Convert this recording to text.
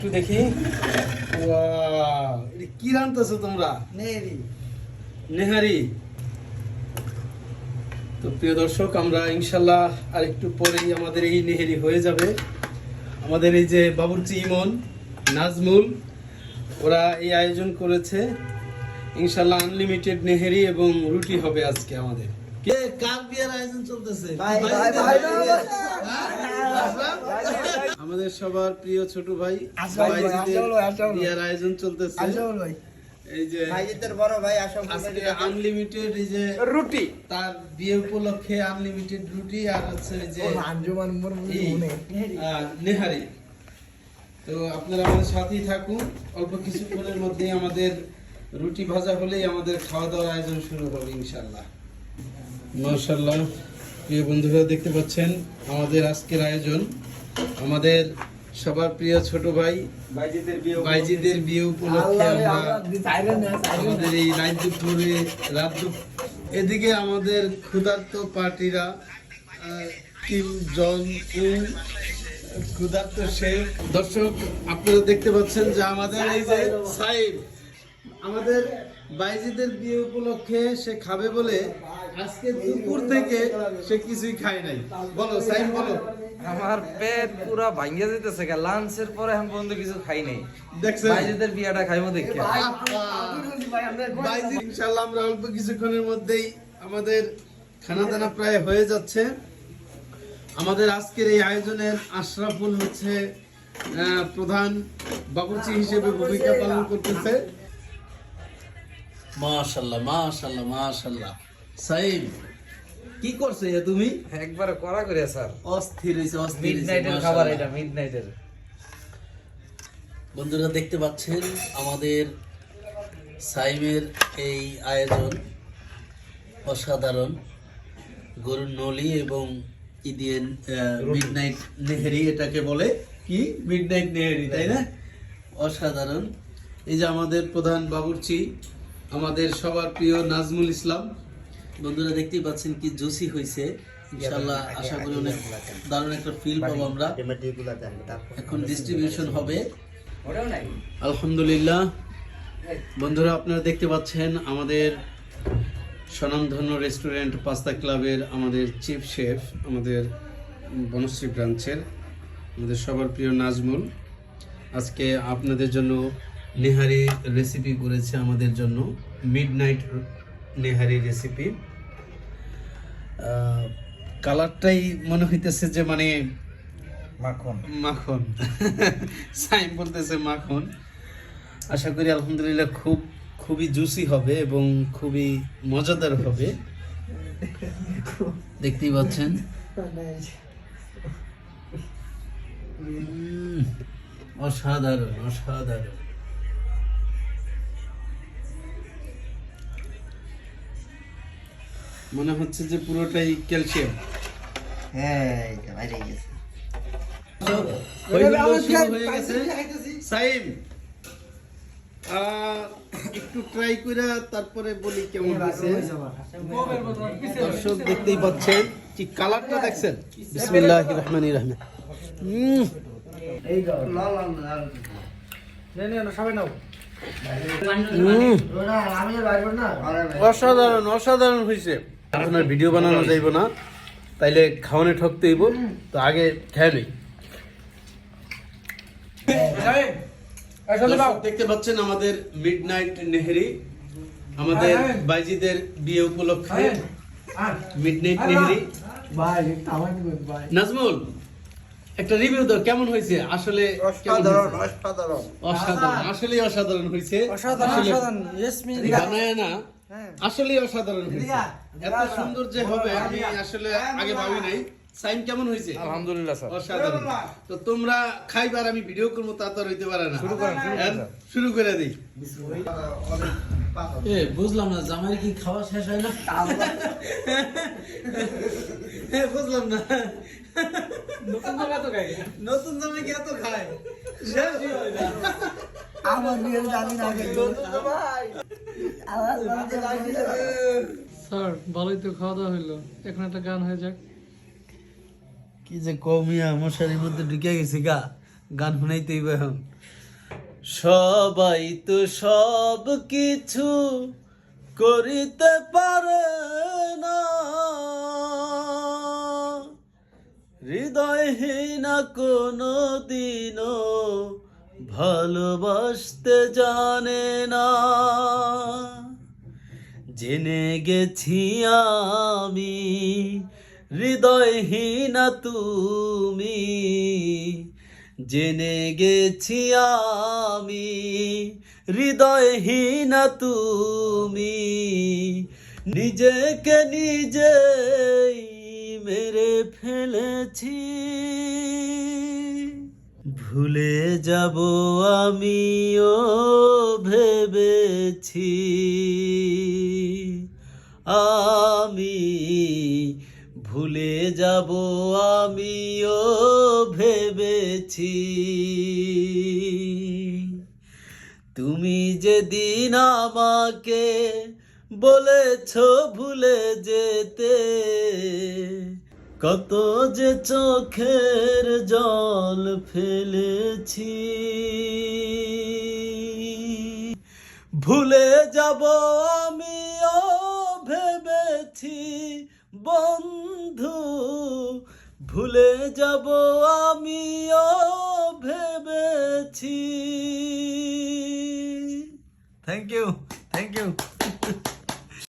একটু দেখি। ওয়াও, এটা কি রান্তাছো তোমরা? নেহারি। তো প্রিয় দর্শক, আমরা ইনশাল্লাহ আর একটু পরেই আমাদের এই নেহারি হয়ে যাবে। আমাদের এই যে বাবুর্চি ইমন, নাজমুল, ওরা এই আয়োজন করেছে। ইনশাল্লাহ আনলিমিটেড নেহারি এবং রুটি হবে আজকে আমাদের। কে কার বিয়ের আয়োজন চলতেছে? আমাদের সবার প্রিয় ছোট ভাই বিয়ের আয়োজন চলতেছে। এই যে ভাইদের বড় ভাই আজকে আনলিমিটেড এই যে রুটি, তার বিয়ে উপলক্ষে আনলিমিটেড রুটি আর হচ্ছে যে নেহারি। তো আপনারা আমাদের সাথেই থাকুন। অল্প কিছুক্ষণের মধ্যেই আমাদের রুটি ভাজা হলেই আমাদের খাওয়া দাওয়ার আয়োজন শুরু হবে ইনশাল্লাহ। মাশাআল্লাহ, প্রিয় বন্ধুরা দেখতে পাচ্ছেন আমাদের আজকের আয়োজন। আমাদের সবার প্রিয় ছোট ভাই বাইজিদের বিয়ে উপলক্ষে আমরা আমাদের এই রাত এদিকে আমাদের ক্ষুধার্ত পার্টিরা টিম জন ক্ষুধার্ত শেফ। দর্শক আপনারা দেখতে পাচ্ছেন যে আমাদের এই যে সাইব আমাদের বাইজিদের বিয়ে উপলক্ষে সে খাবে বলে আজকে দুপুর থেকে সে কিছুই খায় নাই। বলো সাইব, বলো। আমার পেট পুরো ভাঙিয়ে যেতেছে, লাঞ্চের পরে এখন পর্যন্ত কিছু খাই নাই। দেখছেন বাইজিদের বিয়াটা খাইবো দেখে বাইজি। ইনশাআল্লাহ আমরা অল্প কিছুক্ষণের মধ্যেই আমাদের খানা দানা প্রায় হয়ে যাচ্ছে। আমাদের আজকের এই আয়োজনের আশরাফুল হচ্ছে প্রধান বাবুর্চি হিসেবে ভূমিকা পালন করতেছে। মাশাআল্লাহ মাশাআল্লাহ মাশাআল্লাহ। সাইব কি করছো তুমি? একবারে করা করে স্যার, অস্থির হইছে, অস্থির। মিডনাইটের খাবার এটা, মিডনাইটের। বন্ধুরা দেখতে পাচ্ছেন আমাদের সাইমের এই আয়োজন অসাধারণ। গরুর নলি এবং কি দিয়ে মিডনাইট নেহেরি, এটাকে বলে কি মিডনাইট নেহেরি, তাই না? অসাধারণ। এই যে আমাদের প্রধান বাবুর্চি আমাদের সবার প্রিয় নাজমুল ইসলাম। বন্ধুরা দেখতেই পাচ্ছেন কি জুসি হয়েছে। ইনশাআল্লাহ আশা করি অনেক দারুণ একটা ফিল পাবো আমরা। এখন ডিস্ট্রিবিউশন হবে আলহামদুলিল্লাহ। বন্ধুরা আপনারা দেখতে পাচ্ছেন আমাদের স্বনামধন্য রেস্টুরেন্ট পাস্তা ক্লাবের আমাদের চিফ শেফ, আমাদের বনশ্রী ব্রাঞ্চের আমাদের সবার প্রিয় নাজমুল আজকে আপনাদের জন্য নেহারি রেসিপি করেছে আমাদের জন্য। Midnight nihari recipe. কালারটাই মনে হইতেছে যে মানে মাখন মাখন। সাইম বলতেছে মাখন। আশা করি আলহামদুলিল্লাহ খুবই জুসি হবে এবং খুবই মজাদার হবে। দেখতেই পাচ্ছেন অসাধারণ অসাধারণ। মনে হচ্ছে যে পুরোটাই ক্যালসিয়াম। সাইম একটু ট্রাই করে তারপরে বলি কেমন হয়েছে। দর্শক দেখতেই পাচ্ছেন কি কালারটা দেখছেন। বিসমিল্লাহির রহমানির রহিম। অসাধারণ অসাধারণ হয়েছে। এখন আর ভিডিও বানানো যাইব না, তাইলে খাওয়ানে ঠকতে হইব। তো আগে খেয়ে নেই। দেখতে পাচ্ছেন আমাদের মিডনাইট নেহেরি আমাদের বাইজিদের বিয়ে উপলক্ষে মিডনাইট নেহেরি। নাজমুল একটা রিভিউ দাও, কেমন হয়েছে? আসলে অসাধারণ অসাধারণ অসাধারণ, আসলে অসাধারণ হয়েছে। বানায় না, আসলে অসাধারণ হয়েছে। এত সুন্দর যে হবে আমি আসলে আগে ভাবি নাই। সাইন কেমন হয়েছে? আলহামদুলিল্লাহ স্যার, অসাধারণ। তো তোমরা খাইবার আমি ভিডিও করবো, তা তো হইতে পারে না। শুরু করে দিই। বুঝলাম না, জামাই কি খাওয়া শেষ হয় না? বুঝলাম না, নতুন জামাই কি এত খায়? শেষই হয় না। আমার বিয়ে জানি না। স্যার ভালোই তো খাওয়া দাওয়া হইলো, এখন একটা গান হয়ে যাক। কি যে কমিয়া মশারির মধ্যে ঢুকে গেছি গা। গান শুনাইতেই এখন সবাই তো সব কিছু করিতে পারে না, হৃদয়হীনা কোনো দিনও ভালোবাসতে জানে না। জেনে গেছি আমি হৃদয়হীনা তুমি, জেনে গেছি আমি হৃদয়হীনা তুমি, নিজেকে নিজেই মেরে ফেলেছি। ভুলে যাব আমিও ভেবেছি, আমি ভুলে যাব আমিও ভেবেছি। তুমি যেদিন আমাকে বলেছ ভুলে যেতে, কত যে চোখের জল ফেলেছি। ভুলে যাব আমিও ভেবেছি বন্ধু, ভুলে যাব আমিও ভেবেছি। Thank you, thank you.